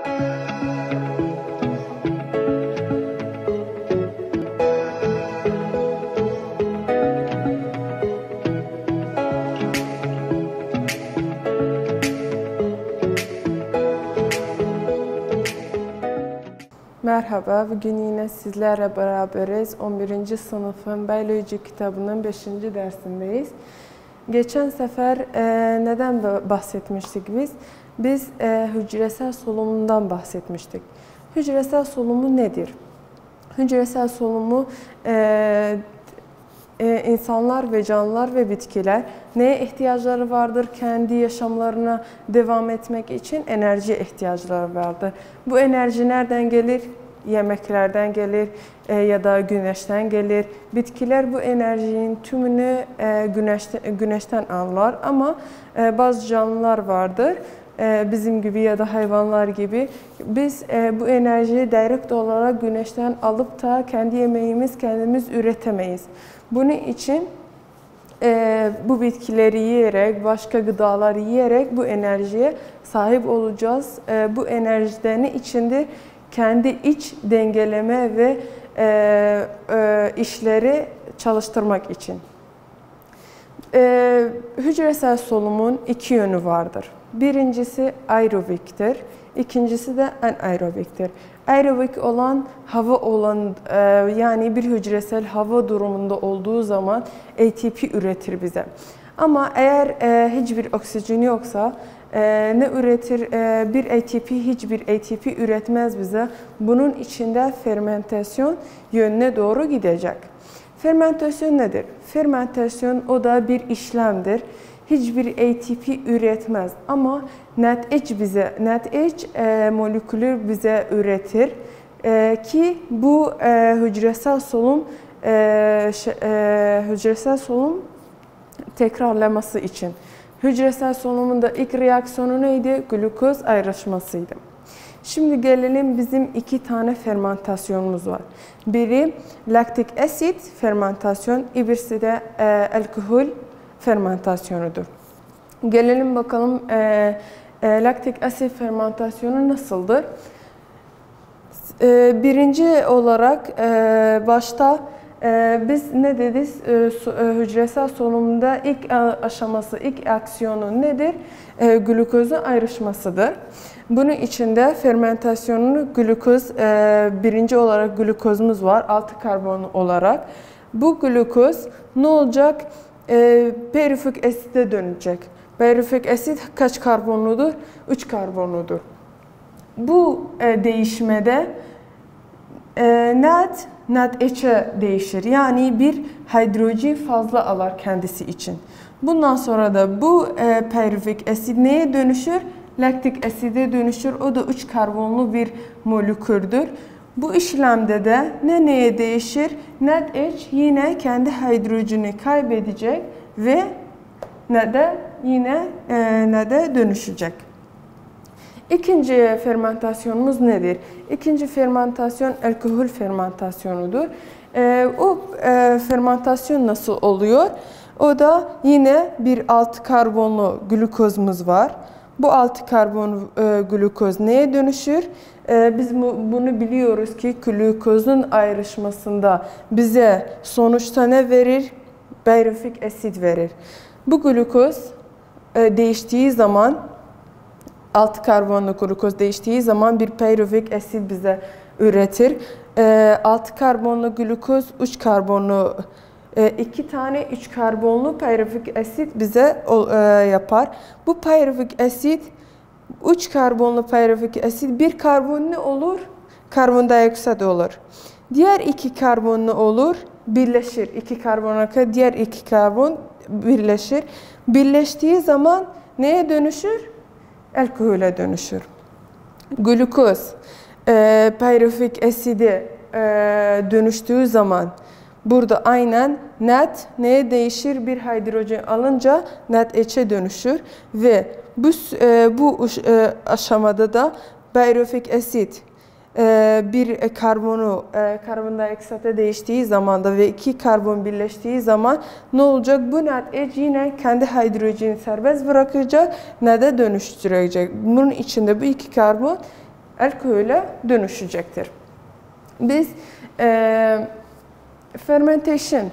Merhaba, bugün yine sizlerle beraberiz. 11. sınıfın biyoloji kitabının 5. dersindeyiz. Geçen sefer neden bahsetmiştik biz? Biz hücresel solumundan bahsetmiştik. Hücresel solumu nedir? Hücresel solumu insanlar ve canlılar ve bitkiler neye ihtiyaçları vardır? Kendi yaşamlarına devam etmek için enerjiye ihtiyaçları vardır. Bu enerji nereden gelir? Yemeklerden gelir ya da güneşten gelir. Bitkiler bu enerjinin tümünü güneşten alırlar ama bazı canlılar vardır. Bizim gibi ya da hayvanlar gibi biz bu enerjiyi direkt olarak güneşten alıp da kendi yemeğimiz kendimiz üretemeyiz. Bunun için bu bitkileri yiyerek, başka gıdalar yiyerek bu enerjiye sahip olacağız. Bu enerjilerin içinde kendi iç dengeleme ve işleri çalıştırmak için. Hücresel solumun iki yönü vardır. Birincisi aerobiktir, ikincisi de anaerobiktir. Aerobik olan hava olan yani bir hücresel hava durumunda olduğu zaman ATP üretir bize. Ama eğer hiçbir oksijen yoksa ne üretir? Bir ATP hiçbir ATP üretmez bize. Bunun içinde fermentasyon yönüne doğru gidecek. Fermentasyon nedir? Fermentasyon o da bir işlemdir. Hiçbir ATP üretmez ama NADH molekülü bize üretir ki bu hücresel solunum tekrarlaması için. Hücresel solunumunda ilk reaksiyonu neydi? Glukoz ayrışmasıydı. Şimdi gelelim bizim iki tane fermentasyonumuz var. Biri laktik asit fermentasyon, birisi de alkol fermentasyonudur. Gelelim bakalım laktik asit fermentasyonu nasıldır? Birinci olarak başta biz ne dedik? Hücresel solunumda ilk aşaması, ilk aksiyonu nedir? Glukozun ayrışmasıdır. Bunun içinde fermentasyonun glukoz, birinci olarak glukozumuz var, 6 karbon olarak. Bu glukoz ne olacak? Pyruvic asite dönecek. Pyruvic asit kaç karbonludur? 3 karbonludur. Bu değişmede NADH'e değişir. Yani bir hidrojen fazla alır kendisi için. Bundan sonra da bu pyruvic asit neye dönüşür? Laktik aside dönüşür. O da 3 karbonlu bir moleküldür. Bu işlemde de neye değişir? NADH yine kendi hidrojeni kaybedecek ve NAD'e dönüşecek. İkinci fermentasyonumuz nedir? İkinci fermentasyon alkol fermentasyonudur. O fermentasyon nasıl oluyor? O da yine bir 6 karbonlu glukozumuz var. Bu 6 karbon glukoz neye dönüşür? Biz bunu biliyoruz ki glukozun ayrışmasında bize sonuçta ne verir? Pyruvic asit verir. Bu glukoz değiştiği zaman 6 karbonlu glukoz değiştiği zaman bir pyruvic asit bize üretir. 6 karbonlu glukoz 3 karbonlu 2 tane 3 karbonlu pyruvic asit bize yapar. Bu pyruvic asit 3 karbonlu pyruvic asit bir karbon ne olur? Karbondioksit olur. Diğer 2 karbon ne olur? Birleşir. 2 karbona kadar diğer 2 karbon birleşir. Birleştiği zaman neye dönüşür? Alkole dönüşür. Glukoz pyruvic aside dönüştüğü zaman burada aynen NAD neye değişir? Bir hidrojen alınca NADH'e dönüşür ve bu aşamada da pyruvic asit bir karbondioksite değiştiği zaman da ve 2 karbon birleştiği zaman ne olacak? Bu NADH yine kendi hidrojeni serbest bırakacak, NAD'e dönüştürecek. Bunun içinde bu 2 karbon alkole dönüşecektir. Biz fermentation,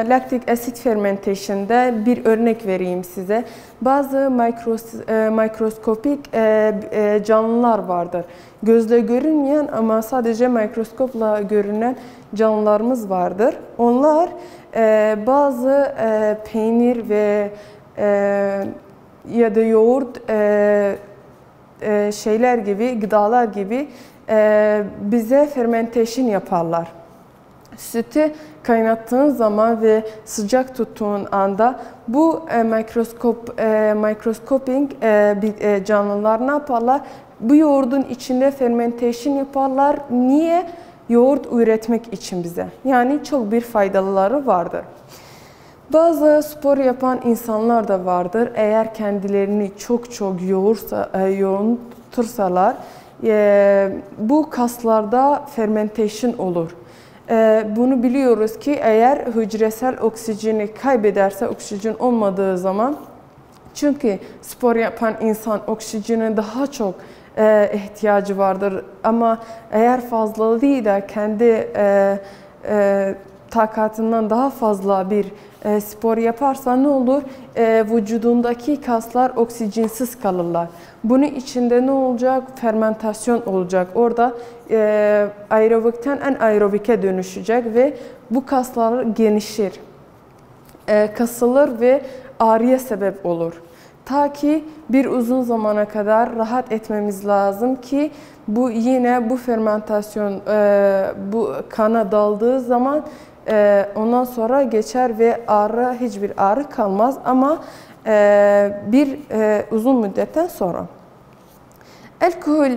laktik asit fermentation'da bir örnek vereyim size. Bazı mikroskopik canlılar vardır. Gözle görünmeyen ama sadece mikroskopla görünen canlılarımız vardır. Onlar bazı peynir ve ya da yoğurt şeyler gibi, gıdalar gibi bize fermentation yaparlar. Sütü kaynattığın zaman ve sıcak tuttuğun anda bu mikroskopik canlılar ne yaparlar? Bu yoğurdun içinde fermentation yaparlar. Niye? Yoğurt üretmek için bize. Yani çok bir faydalıları vardır. Bazı spor yapan insanlar da vardır. Eğer kendilerini çok yoğuntursalar bu kaslarda fermentation olur. Bunu biliyoruz ki eğer hücresel oksijeni kaybederse, oksijen olmadığı zaman, çünkü spor yapan insan oksijene daha çok ihtiyacı vardır ama eğer fazla değil de kendi takatından daha fazla bir spor yaparsa ne olur? Vücudundaki kaslar oksijensiz kalırlar. Bunun içinde ne olacak? Fermentasyon olacak. Orada aerobikten anaerobike dönüşecek ve bu kaslar genişir, kasılır ve ağrıya sebep olur. Ta ki bir uzun zamana kadar rahat etmemiz lazım ki bu fermentasyon bu kana daldığı zaman ondan sonra geçer ve hiçbir ağrı kalmaz ama uzun müddetten sonra. Alkol,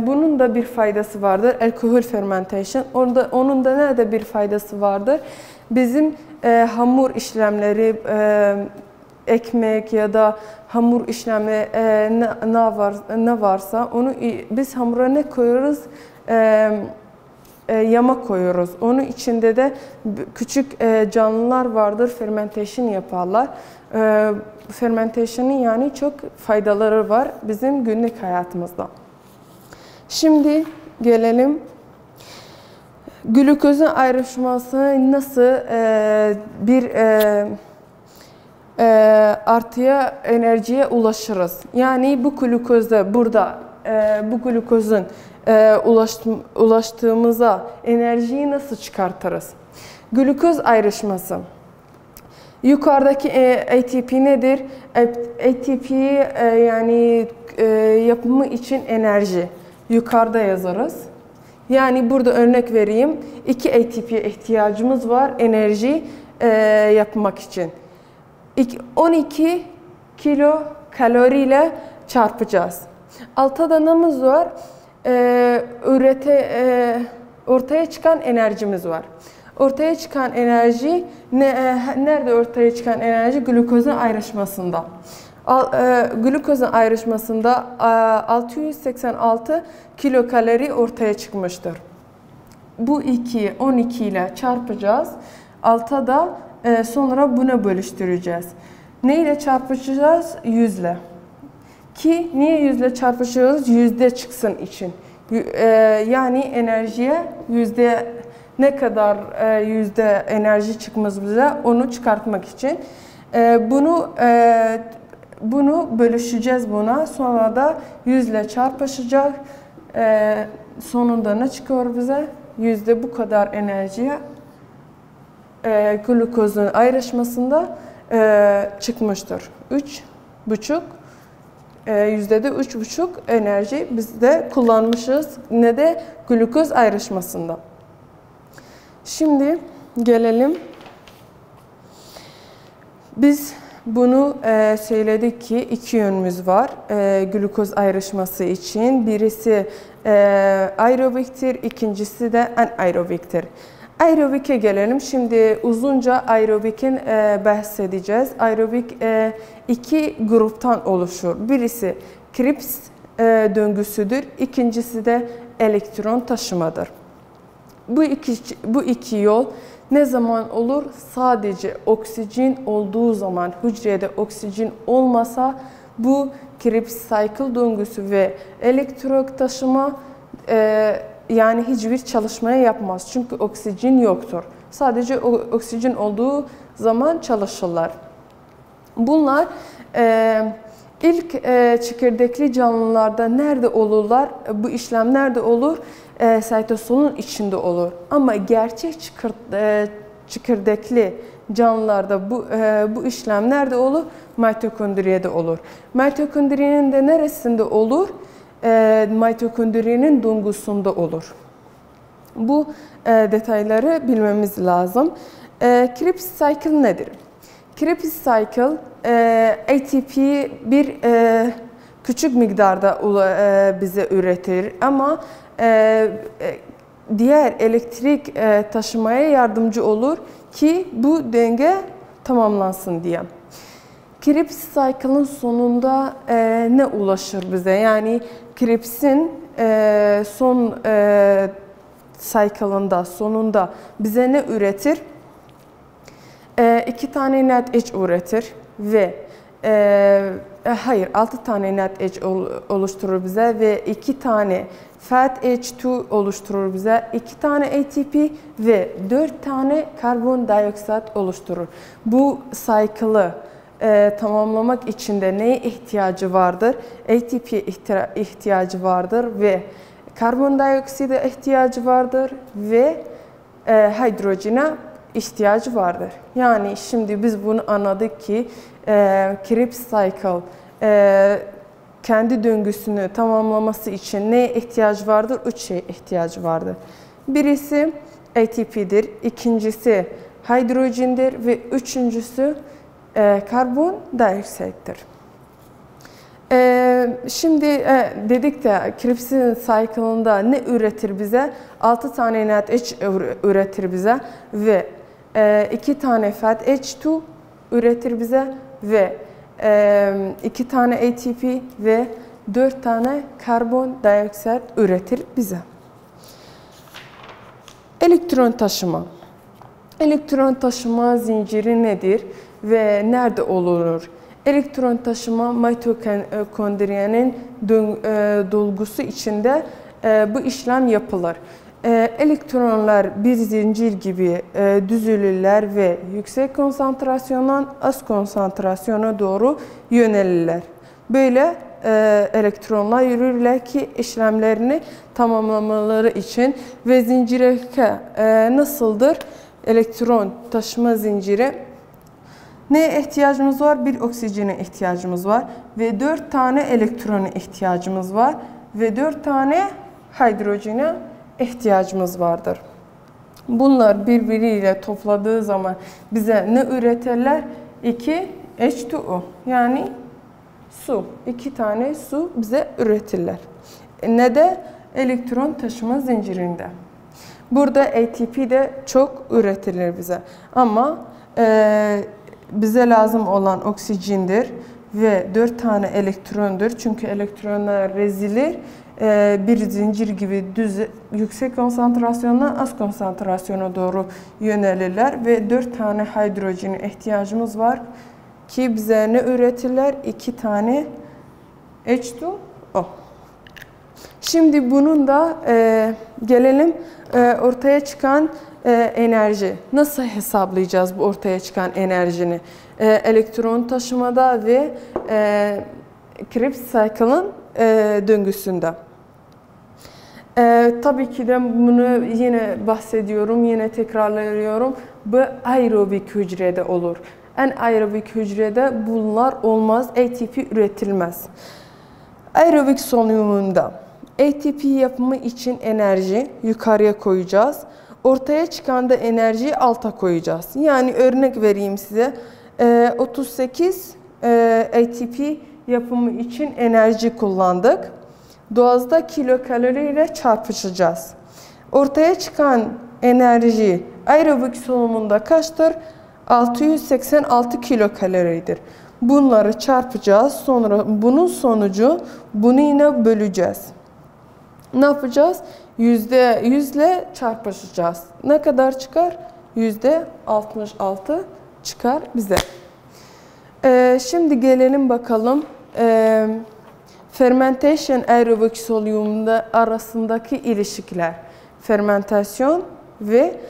bunun da bir faydası vardır. Alkol fermentation. Onun da nerede bir faydası vardır? Bizim hamur işlemleri, ekmek ya da hamur işlemi ne varsa onu biz hamura ne koyuyoruz? Yama koyuyoruz. Onun içinde de küçük canlılar vardır, fermentation yaparlar. Fermentation'ın yani çok faydaları var bizim günlük hayatımızda. Şimdi gelelim glukozun ayrışması nasıl bir artıya, enerjiye ulaşırız. Yani bu glukozda burada bu glukozun ulaştığımıza enerjiyi nasıl çıkartırız? Glukoz ayrışması. Yukarıdaki ATP nedir? ATP yani yapımı için enerji. Yukarıda yazarız. Yani burada örnek vereyim. 2 ATP'ye ihtiyacımız var enerji yapmak için. 12 kilo kaloriyle çarpacağız. Altta neyimiz var? Ortaya çıkan enerjimiz var. Ortaya çıkan enerji nerede ortaya çıkan enerji? Glukozun ayrışmasında. Glukozun ayrışmasında 686 kilokalori ortaya çıkmıştır. Bu 2'yi 12 ile çarpacağız. Altta da sonra buna bölüştüreceğiz. Ne ile çarpacağız? 100 ile. Ki niye 100 ile çarpışıyoruz? Yüzde çıksın için. Yani enerjiye yüzde ne kadar yüzde enerji çıkmaz bize onu çıkartmak için. Bunu bölüşeceğiz buna. Sonra da 100 ile çarpışacak. Sonunda ne çıkıyor bize? Yüzde bu kadar enerjiye glukozun ayrışmasında çıkmıştır. 3,5 yüzdede 3,5 enerji biz de kullanmışız. Ne de glukoz ayrışmasında. Şimdi gelelim. Biz bunu söyledik ki 2 yönümüz var glukoz ayrışması için. Birisi aerobiktir, ikincisi de anaerobiktir. Aerobike gelelim. Şimdi uzunca aerobikin bahsedeceğiz. Aerobik 2 gruptan oluşur. Birisi Krebs döngüsüdür. İkincisi de elektron taşımadır. Bu iki yol ne zaman olur? Sadece oksijen olduğu zaman, hücrede oksijen olmasa Bu Krebs cycle döngüsü ve elektron taşıma yani hiçbir çalışmaya yapmaz. Çünkü oksijen yoktur. Sadece oksijen olduğu zaman çalışırlar. Bunlar ilk çekirdekli canlılarda nerede olurlar? Bu işlem nerede olur? Sitosolun içinde olur. Ama gerçek çekirdekli canlılarda bu işlem nerede olur? Mitokondriyada olur. Mitokondriyenin de neresinde olur? Mitokondriyenin döngüsünde olur. Bu detayları bilmemiz lazım. Krebs cycle nedir? Krebs cycle ATP bir küçük miktarda bize üretir ama diğer elektrik taşımaya yardımcı olur ki bu denge tamamlansın diye. Krebs cycle'ın sonunda ne ulaşır bize? Yani Krebs'in son cycle'ında sonunda bize ne üretir? 2 tane NADH üretir ve 6 tane NADH oluşturur bize ve 2 tane FADH2 oluşturur bize, 2 tane ATP ve 4 tane karbondioksit oluşturur. Bu cycle'ı tamamlamak için de neye ihtiyacı vardır? ATP'ye ihtiyacı vardır ve karbondiokside ihtiyacı vardır ve hidrojene ihtiyacı vardır. Yani şimdi biz bunu anladık ki Krebs cycle kendi döngüsünü tamamlaması için neye ihtiyacı vardır? 3 şeye ihtiyacı vardır. Birisi ATP'dir, ikincisi hidrojendir ve üçüncüsü karbondioksittir. Şimdi dedik de Krebs'in cycle'ında ne üretir bize? 6 tane NADH üretir bize ve 2 tane FADH2 üretir bize ve 2 tane ATP ve 4 tane karbondioksit üretir bize. Elektron taşıma. Elektron taşıma zinciri nedir ve nerede olur? Elektron taşıma mitokondriyenin dolgusu içinde bu işlem yapılır. Elektronlar bir zincir gibi düzülürler ve yüksek konsantrasyondan az konsantrasyona doğru yönelirler. Böyle elektronlar yürürler ki işlemlerini tamamlamaları için ve zincire nasıldır? Elektron taşıma zinciri. Neye ihtiyacımız var? Bir oksijene ihtiyacımız var ve 4 tane elektrona ihtiyacımız var ve 4 tane hidrojene ihtiyacımız vardır. Bunlar birbiriyle topladığı zaman bize ne üretirler? 2 H2O yani su. 2 tane su bize üretirler. Ne de elektron taşıma zincirinde. Burada ATP de çok üretilir bize. Ama bize lazım olan oksijendir ve 4 tane elektrondur. Çünkü elektronlar rezilir. Bir zincir gibi yüksek konsantrasyondan az konsantrasyona doğru yönelirler ve 4 tane hidrojene ihtiyacımız var ki bize ne üretirler? 2 tane H2O. Şimdi bunun da gelelim ortaya çıkan enerji. Nasıl hesaplayacağız bu ortaya çıkan enerjini? Elektron taşımada ve Krebs cycle'ın döngüsünde. Tabii ki de bunu yine bahsediyorum, yine tekrarlıyorum. Bu aerobik hücrede olur. En aerobik hücrede bunlar olmaz, ATP üretilmez. Aerobik solunumunda ATP yapımı için enerji yukarıya koyacağız. Ortaya çıkan da enerjiyi alta koyacağız. Yani örnek vereyim size. 38 ATP yapımı için enerji kullandık. Doğada kilokalori ile çarpışacağız. Ortaya çıkan enerji aerobik solunumunda kaçtır? 686 kilokaloridir. Bunları çarpacağız. Sonra bunun sonucu bunu yine böleceğiz. Ne yapacağız? %100 ile çarpışacağız. Ne kadar çıkar? %66 çıkar bize. Şimdi gelelim bakalım fermentation aerobik solüumda arasındaki ilişkiler. Fermentasyon ve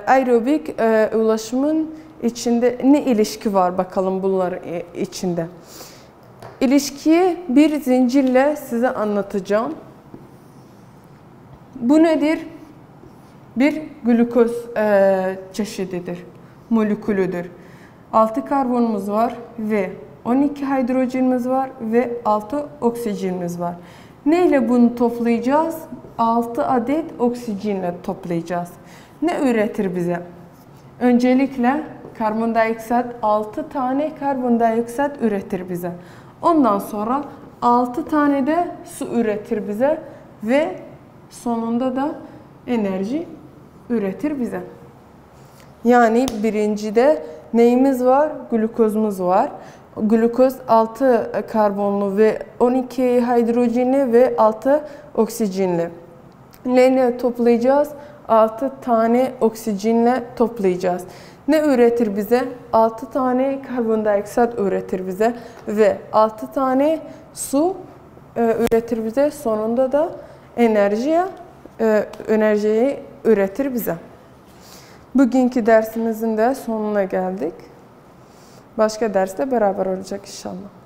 aerobik ulaşımın içinde ne ilişki var bakalım bunlar içinde. İlişkiyi bir zincirle size anlatacağım. Bu nedir? Bir glukoz çeşididir, molekülüdür. 6 karbonumuz var ve 12 hidrojenimiz var ve 6 oksijenimiz var. Neyle bunu toplayacağız? 6 adet oksijenle toplayacağız. Ne üretir bize? Öncelikle karbondioksit 6 tane karbondioksit üretir bize. Ondan sonra 6 tane de su üretir bize ve sonunda da enerji üretir bize. Yani birincide neyimiz var? Glukozumuz var. Glukoz 6 karbonlu ve 12 hidrojenli ve 6 oksijenli. Neyle toplayacağız? 6 tane oksijenle toplayacağız. Ne üretir bize? 6 tane karbondioksit üretir bize ve 6 tane su üretir bize. Sonunda da enerjiyi üretir bize. Bugünkü dersimizin de sonuna geldik. Başka derste beraber olacak inşallah.